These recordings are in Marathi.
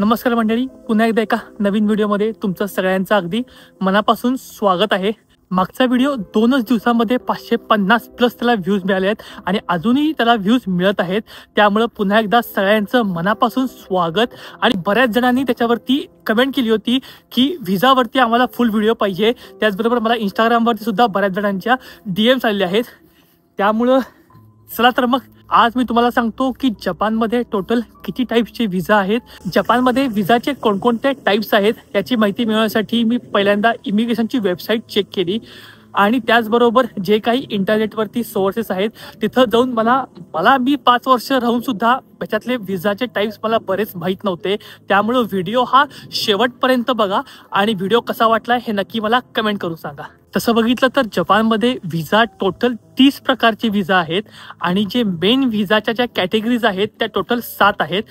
नमस्कार मंडळी, पुन्हा एकदा एका नवीन व्हिडिओमध्ये तुमचं सगळ्यांचं अगदी मनापासून स्वागत आहे। मागचा व्हिडिओ 2च दिवसांमध्ये 550 प्लस त्याला व्ह्यूज मिळाले आहेत आणि अजूनही त्याला व्ह्यूज मिळत आहेत। त्यामुळे पुन्हा एकदा सगळ्यांचं मनापासून स्वागत। आणि बऱ्याच जणांनी त्याच्यावरती कमेंट केली होती की व्हिसावरती आम्हाला फुल व्हिडिओ पाहिजे। त्याचबरोबर मला इंस्टाग्रामवरती सुद्धा बऱ्याच जणांच्या डीएम्स आलेले आहेत। त्यामुळे चला तर मग आज मी तुम्हाला सांगतो की जपानमध्ये टोटल किती टाइप्सचे व्हिसा आहेत, जपानमध्ये व्हिसाचे कोणकोणते टाइप्स आहेत याची माहिती मिळवण्यासाठी मी पहिल्यांदा इमिग्रेशनची वेबसाईट चेक केली आणि त्याचबरोबर जे काही इंटरनेटवरती सोर्सेस आहेत तिथं जाऊन मला मी 5 वर्ष राहून सुद्धा त्याच्यातले व्हिसाचे टाइप्स मला बरेच माहीत नव्हते। त्यामुळे व्हिडिओ हा शेवटपर्यंत बघा आणि व्हिडिओ कसा वाटला हे नक्की मला कमेंट करून सांगा। तसं बघितलं तर जपानमध्ये व्हिसा टोटल 30 प्रकारचे व्हिसा आहेत आणि जे मेन व्हिसाच्या ज्या कॅटेगरीज आहेत त्या टोटल 7 आहेत।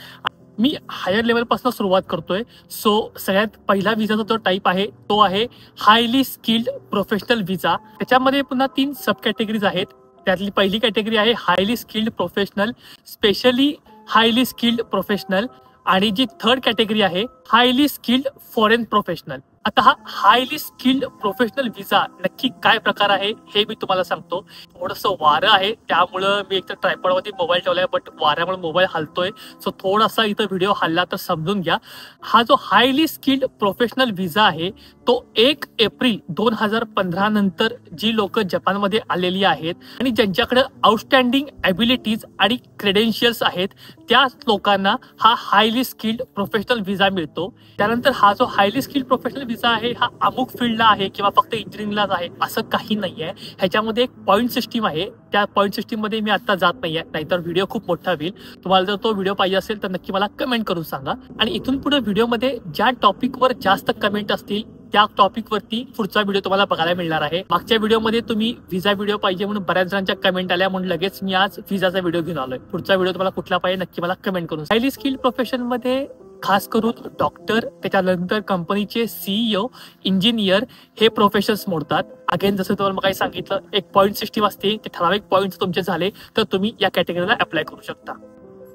मी हायर लेवलपासून सुरुवात करतोय। सगळ्यात पहिला व्हिसाचा जो टाईप आहे तो आहे हायली स्किल्ड प्रोफेशनल व्हिसा। त्याच्यामध्ये पुन्हा 3 सब कॅटेगरीज आहेत। त्यातली पहिली कॅटेगरी आहे highly skilled professional, specially highly skilled professional, आणि जी थर्ड कॅटेगरी आहे हायली स्किल्ड फॉरेन प्रोफेशनल। आता हा हायली स्किल्ड प्रोफेशनल व्हिसा नक्की काय प्रकार आहे हे मी तुम्हाला सांगतो। थोडंसं वारं आहे त्यामुळं मी एकतर ट्रायपॉडवरती मोबाईल ठेवलाय, बट वाऱ्यामुळे मोबाईल हलतोय, सो थोडासा इथं व्हिडिओ हल्ला तर समजून घ्या। हा जो हायली स्किल्ड प्रोफेशनल व्हिसा आहे तो 1 एप्रिल 2015 नंतर जी लोक जपानमध्ये आलेली आहेत आणि ज्यांच्याकडे आउटस्टँडिंग ॲबिलिटीज आणि क्रेडेन्शियल्स आहेत त्या लोकांना हा हायली स्किल्ड प्रोफेशनल व्हिसा मिळतो। त्यानंतर हा जो हायली स्किल्ड प्रोफेशनल व्हिसा आहे हा अमुक फील्डला आहे किंवा फक्त इंजिनिअरिंगलाच आहे असं काही नाहीये। ह्याच्यामध्ये एक पॉईंट सिस्टीम आहे। त्या पॉईंट सिस्टीम मध्ये मी आता जात नाहीये, नाहीतर व्हिडिओ खूप मोठा होईल। तुम्हाला जर तो व्हिडिओ पाहिजे असेल तर नक्की मला कमेंट करून सांगा। आणि इथून पुढे व्हिडिओमध्ये ज्या टॉपिकवर जास्त कमेंट असतील त्या टॉपिकवरती पुढचा व्हिडिओ तुम्हाला बघायला मिळणार आहे। मागच्या व्हिडिओमध्ये तुम्ही व्हिसा व्हिडिओ पाहिजे म्हणून बऱ्याच जणांच्या कमेंट आल्या, म्हणून लगेच मी आज व्हिसाचा व्हिडिओ घेऊन आलोय। पुढचा व्हिडिओ तुम्हाला कुठला पाहिजे नक्की मला कमेंट करून। हायली स्किल्ड प्रोफेशन मध्ये खास करून डॉक्टर, त्याच्यानंतर कंपनीचे सीईओ, इंजिनियर हे प्रोफेशन्स मोडतात। अगेन जसं तुम्हाला काही सांगितलं, एक पॉईंट सिस्टीम असते, ते ठराविक पॉईंट तुमचे झाले तर तुम्ही या कॅटेगरीला अप्लाय करू शकता।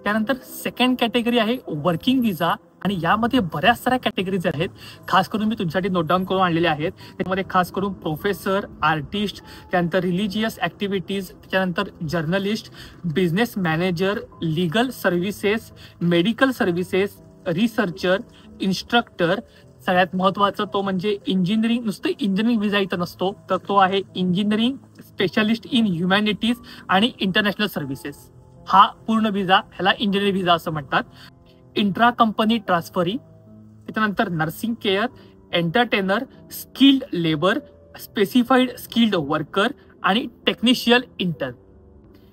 त्यानंतर सेकंड कॅटेगरी आहे वर्किंग व्हिसा आणि यामध्ये बऱ्याच साऱ्या कॅटेगरीज आहेत। खास करून मी तुमच्यासाठी नोट डाऊन करून आणलेले आहेत। त्यामध्ये खास करून प्रोफेसर, आर्टिस्ट, त्यानंतर रिलिजियस ॲक्टिव्हिटीज, त्याच्यानंतर journalist, business manager, legal services, medical services, researcher, instructor, सगळ्यात महत्त्वाचा तो म्हणजे इंजिनिअरिंग। नुसतं इंजिनिअरिंग व्हिसा इथं नसतो, तर तो आहे इंजिनिअरिंग स्पेशलिस्ट इन ह्युमॅनिटीज आणि इंटरनॅशनल सर्व्हिसेस। हा पूर्ण व्हिसा, ह्याला इंजिनिअरिंग व्हिसा असं म्हणतात। इंट्रा कंपनी ट्रान्सफरी, त्याच्यानंतर nursing care, entertainer, skilled labour, specified skilled worker आणि टेक्निशियल इंटर्न।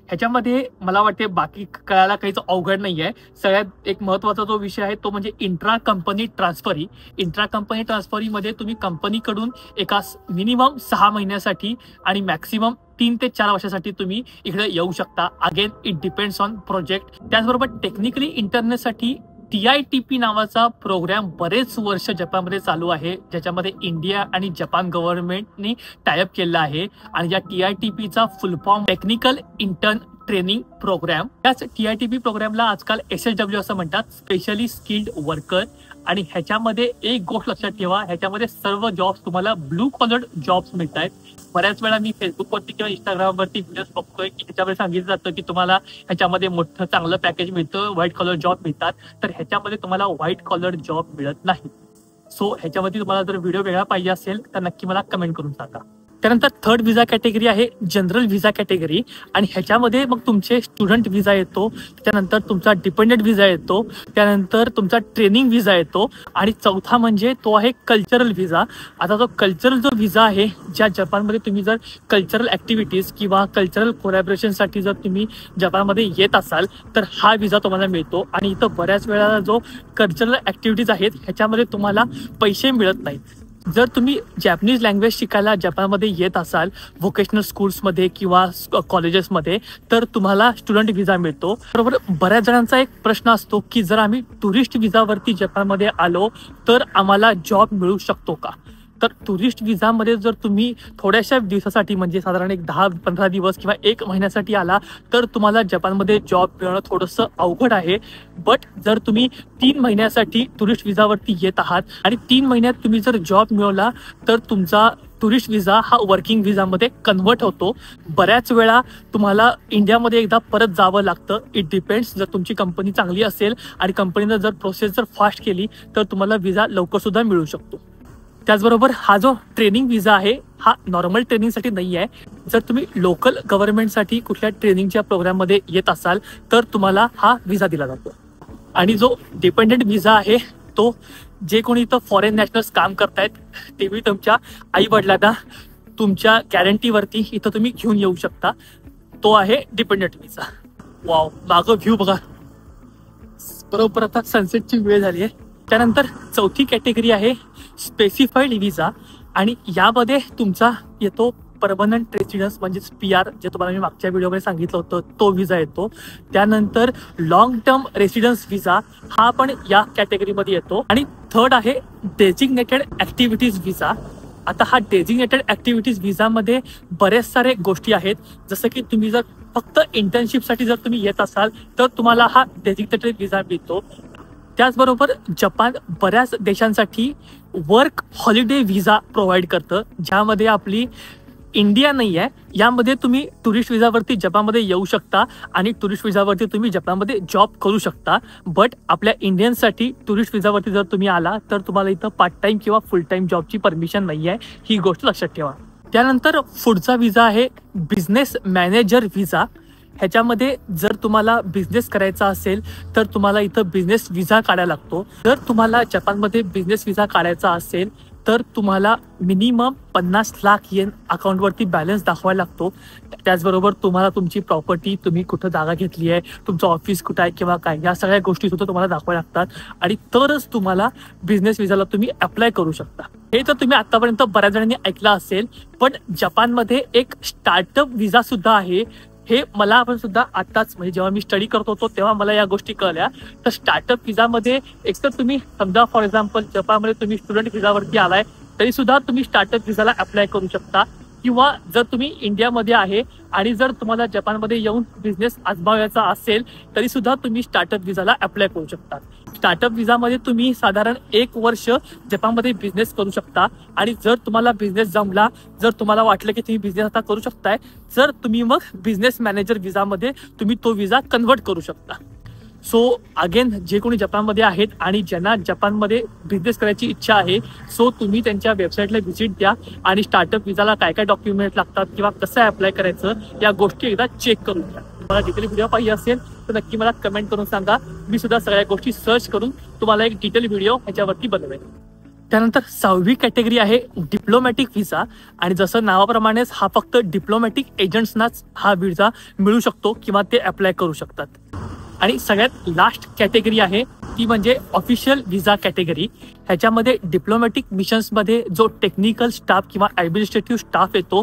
ह्याच्यामध्ये मला वाटते बाकी कळायला काहीच अवघड नाही आहे। सगळ्यात एक महत्त्वाचा जो विषय आहे तो म्हणजे इंट्रा कंपनी ट्रान्सफरी। इंट्रा कंपनी ट्रान्सफरीमध्ये तुम्ही कंपनीकडून एका मिनिमम 6 महिन्यासाठी आणि मॅक्सिमम 3 ते 4 वर्षासाठी तुम्ही इकडे येऊ शकता। Again it depends on project. त्याचबरोबर टेक्निकली इंटर्नसाठी TITP नावाचा प्रोग्राम बरेच वर्ष जपानमध्ये चालू आहे, ज्याच्यामध्ये इंडिया आणि जपान गव्हर्नमेंटनी टायअप केलेला आहे। आणि या TITPचा full form technical intern training program. त्याच TITP प्रोग्रामला आजकाल SSW असं म्हणतात, स्पेशली स्किल्ड वर्कर। आणि ह्याच्यामध्ये एक गोष्ट लक्षात ठेवा, ह्याच्यामध्ये सर्व जॉब्स तुम्हाला ब्लू कॉलर जॉब्स मिळत आहेत। बऱ्याच वेळा मी फेसबुकवरती किंवा इंस्टाग्रामवरती व्हिडिओज बघतोय की ह्याच्यामध्ये सांगितलं जातं की तुम्हाला ह्याच्यामध्ये मोठं चांगलं पॅकेज मिळतं, व्हाईट कॉलर जॉब मिळतात, तर ह्याच्यामध्ये तुम्हाला व्हाईट कॉलर जॉब मिळत नाही। सो ह्याच्यावरती तुम्हाला जर व्हिडिओ वेगळा पाहिजे असेल तर नक्की मला कमेंट करून सांगा। त्यानंतर थर्ड व्हिसा कॅटेगरी आहे जनरल व्हिसा कॅटेगरी आणि ह्याच्यामध्ये मग तुमचे स्टुडंट व्हिसा येतो, त्यानंतर तुमचा डिपेंडंट व्हिसा येतो, त्यानंतर तुमचा ट्रेनिंग व्हिसा येतो आणि चौथा म्हणजे तो आहे कल्चरल व्हिसा। आता जो कल्चरल जो व्हिसा आहे, ज्या जपानमध्ये तुम्ही जर कल्चरल ॲक्टिव्हिटीज किंवा कल्चरल कोलॅबरेशनसाठी जर तुम्ही जपानमध्ये येत असाल तर हा व्हिसा तुम्हाला मिळतो। आणि इथं बऱ्याच वेळा जो कल्चरल ॲक्टिव्हिटीज आहेत ह्याच्यामध्ये तुम्हाला पैसे मिळत नाहीत। जर तुम्ही जॅपनीज लँग्वेज शिकायला जपानमध्ये येत असाल व्होकेशनल स्कूल्समध्ये किंवा कॉलेजेसमध्ये तर तुम्हाला स्टुडंट व्हिसा मिळतो। बरोबर, बऱ्याच जणांचा एक प्रश्न असतो की जर आम्ही टुरिस्ट व्हिसावरती जपानमध्ये आलो तर आम्हाला जॉब मिळू शकतो का? तर टुरिस्ट विजामध्ये जर तुम्ही थोड्याशा दिवसासाठी म्हणजे साधारण एक 10-15 दिवस किंवा 1 महिन्यासाठी आला तर तुम्हाला जपानमध्ये जॉब मिळणं थोडंसं अवघड आहे. बट जर तुम्ही 3 महिन्यासाठी टुरिस्ट विजावरती येत आहात आणि 3 महिन्यात तुम्ही जर जॉब मिळवला तर तुमचा टुरिस्ट विजा हा वर्किंग विजामध्ये कन्वर्ट होतो. बऱ्याच वेळा तुम्हाला इंडियामध्ये एकदा परत जावं लागतं. इट डिपेंड्स, जर तुमची कंपनी चांगली असेल आणि कंपनीनं जर प्रोसेस जर फास्ट केली तर तुम्हाला विजा लवकरसुद्धा मिळू शकतो. त्याचबरोबर हा जो ट्रेनिंग विजा आहे हा नॉर्मल ट्रेनिंगसाठी नाही आहे. जर तुम्ही लोकल गव्हर्नमेंटसाठी कुठल्या ट्रेनिंगच्या प्रोग्राममध्ये येत असाल तर तुम्हाला हा विजा दिला जातो. आणि जो डिपेंडंट विजा आहे तो जे कोणी इथं फॉरेन नॅशनल्स काम करतायत तेही तुमच्या आई वडिलांना तुमच्या गॅरंटीवरती इथं तुम्ही घेऊन येऊ शकता. तो आहे डिपेंडंट विजा. वाव, मागं व्ह्यू बघा. बरोबर आता सनसेटची वेळ झाली आहे. त्यानंतर चौथी कॅटेगरी आहे स्पेसिफाईड विजा आणि यामध्ये तुमचा येतो परमनंट रेसिडन्स म्हणजेच PR, जे तुम्हाला मी मागच्या व्हिडिओमध्ये सांगितलं होतं तो विजा येतो. त्यानंतर लॉंग टर्म रेसिडन्स विजा हा पण या कॅटेगरीमध्ये येतो. आणि थर्ड आहे डेझिग्नेटेड ॲक्टिव्हिटीज विजा. आता हा डेझिग्नेटेड ॲक्टिव्हिटीज विजामध्ये बरेच सारे गोष्टी आहेत. जसं की तुम्ही जर फक्त इंटर्नशिपसाठी जर तुम्ही येत असाल तर तुम्हाला हा डेझिग्नेटेड विजा मिळतो. त्याचबरोबर जपान बऱ्याच देशांसाठी वर्क हॉलिडे विजा प्रोव्हाइड करतं, ज्यामध्ये आपली इंडिया नाही आहे. यामध्ये तुम्ही टुरिस्ट विजावरती जपानमध्ये येऊ शकता आणि टुरिस्ट विजावरती तुम्ही जपानमध्ये जॉब करू शकता. बट आपल्या इंडियन्ससाठी टुरिस्ट विजावरती जर तुम्ही आला तर तुम्हाला इथं पार्ट टाइम किंवा फुल टाइम जॉबची परमिशन नाही आहे. ही गोष्ट लक्षात ठेवा. त्यानंतर पुढचा विजा आहे बिझनेस मॅनेजर विजा. ह्याच्यामध्ये जर तुम्हाला बिझनेस करायचा असेल तर तुम्हाला इथं बिझनेस विजा काढायला लागतो. जर तुम्हाला जपानमध्ये बिझनेस विजा काढायचा असेल तर तुम्हाला मिनिमम 50 लाख येन अकाउंटवरती बॅलन्स दाखवायला लागतो. त्याचबरोबर तुम्हाला तुमची प्रॉपर्टी, तुम्ही कुठं जागा घेतली आहे, तुमचं ऑफिस कुठं आहे किंवा काय, या सगळ्या गोष्टी सुद्धा तुम्हाला दाखवायला लागतात आणि तरच तुम्हाला बिझनेस विजाला तुम्ही अप्लाय करू शकता. हे तर तुम्ही आतापर्यंत बऱ्याच जणांनी ऐकलं असेल. पण जपानमध्ये एक स्टार्टअप विजा सुद्धा आहे. हे मला आपण सुद्धा आताच म्हणजे जेव्हा मी स्टडी करत होतो तेव्हा मला या गोष्टी कळल्या. तर स्टार्टअप विजामध्ये एकतर तुम्ही समजा फॉर एक्झाम्पल जपानमध्ये तुम्ही स्टुडंट विजावरती आलाय तरी सुद्धा तुम्ही स्टार्टअप विजाला अप्लाय करू शकता. किंवा जर तुम्ही इंडियामध्ये आहे आणि जर तुम्हाला जपानमध्ये येऊन बिझनेस आजमावायचा असेल तरी सुद्धा तुम्ही स्टार्टअप विजाला अप्लाय करू शकता. स्टार्टअप विजामध्ये तुम्ही साधारण 1 वर्ष जपानमध्ये बिझनेस करू शकता आणि जर तुम्हाला बिझनेस जमला, जर तुम्हाला वाटलं की तुम्ही बिझनेस आता करू शकताय, जर तुम्ही मग बिझनेस मॅनेजर विजामध्ये तुम्ही तो विजा कन्वर्ट करू शकता. सो अगेन, जे कोणी जपानमध्ये आहेत आणि ज्यांना जपानमध्ये बिझनेस करायची इच्छा आहे, सो तुम्ही त्यांच्या वेबसाईटला व्हिजिट द्या आणि स्टार्टअप विजाला काय काय डॉक्युमेंट लागतात किंवा कसं अप्लाय करायचं या गोष्टी एकदा चेक करून घ्या. मला डिटेल व्हिडिओ पाहिजे असेल तर नक्की मला कमेंट करून सांगा. मी सुद्धा सगळ्या गोष्टी सर्च करून तुम्हाला एक डिटेल व्हिडिओ ह्याच्यावरती बनवेन. त्यानंतर 6वी कॅटेगरी आहे डिप्लोमॅटिक व्हिसा आणि जसं नावाप्रमाणेच हा फक्त डिप्लोमॅटिक एजंट्सनाच हा व्हिसा मिळू शकतो किंवा ते अप्लाय करू शकतात. आणि सगळ्यात लास्ट कॅटेगरी आहे ती म्हणजे ऑफिशियल व्हिसा कॅटेगरी. ह्याच्यामध्ये डिप्लोमॅटिक मिशन्समध्ये जो टेक्निकल स्टाफ किंवा ॲडमिनिस्ट्रेटिव्ह स्टाफ येतो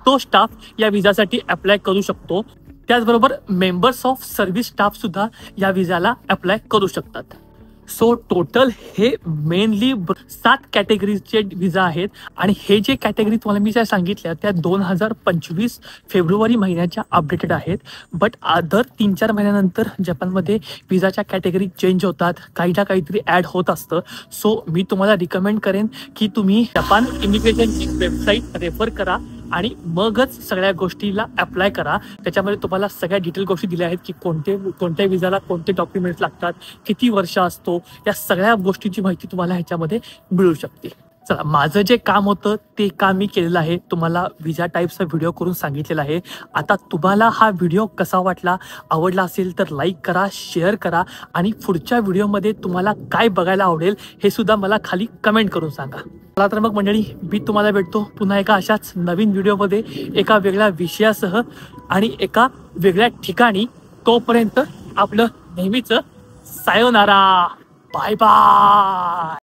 तो स्टाफ या व्हिसासाठी अप्लाय करू शकतो. त्याचबरोबर मेंबर्स ऑफ सर्व्हिस स्टाफ सुद्धा या व्हिसाला अप्लाय करू शकतात. सो टोटल हे मेनली 7 कॅटेगरीचे व्हिसा आहेत आणि हे जे कॅटेगरी तुम्हाला मी ज्या सांगितल्या त्या 2025 फेब्रुवारी महिन्याच्या अपडेटेड आहेत. बट दर 3-4 महिन्यानंतर जपानमध्ये व्हिसाच्या कॅटेगरी चेंज होतात, काही ना काहीतरी ॲड होत असतं. सो मी तुम्हाला रिकमेंड करेन की तुम्ही जपान इमिग्रेशनची वेबसाईट रेफर करा आणि मगच सगळ्या गोष्टीला अप्लाय करा. त्याच्यामध्ये तुम्हाला सगळ्या डिटेल गोष्टी दिल्या आहेत की कोणत्या व्हिसाला कोणते डॉक्युमेंट्स लागतात, किती वर्ष असतो, या सगळ्या गोष्टीची माहिती तुम्हाला ह्याच्यामध्ये मिळू शकते. चला, माझं जे काम होतं ते काम मी केलेलं आहे. तुम्हाला व्हिसा टाईपचा व्हिडिओ करून सांगितलेला आहे. आता तुम्हाला हा व्हिडिओ कसा वाटला, आवडला असेल तर लाईक करा, शेअर करा आणि पुढच्या व्हिडिओमध्ये तुम्हाला काय बघायला आवडेल हे सुद्धा मला खाली कमेंट करून सांगा. चला तर मग मंडळी, मी तुम्हाला भेटतो पुन्हा एका अशाच नवीन व्हिडिओमध्ये एका वेगळ्या विषयासह आणि एका वेगळ्या ठिकाणी. तोपर्यंत आपलं नेहमीचं सायोनारा, बाय बाय.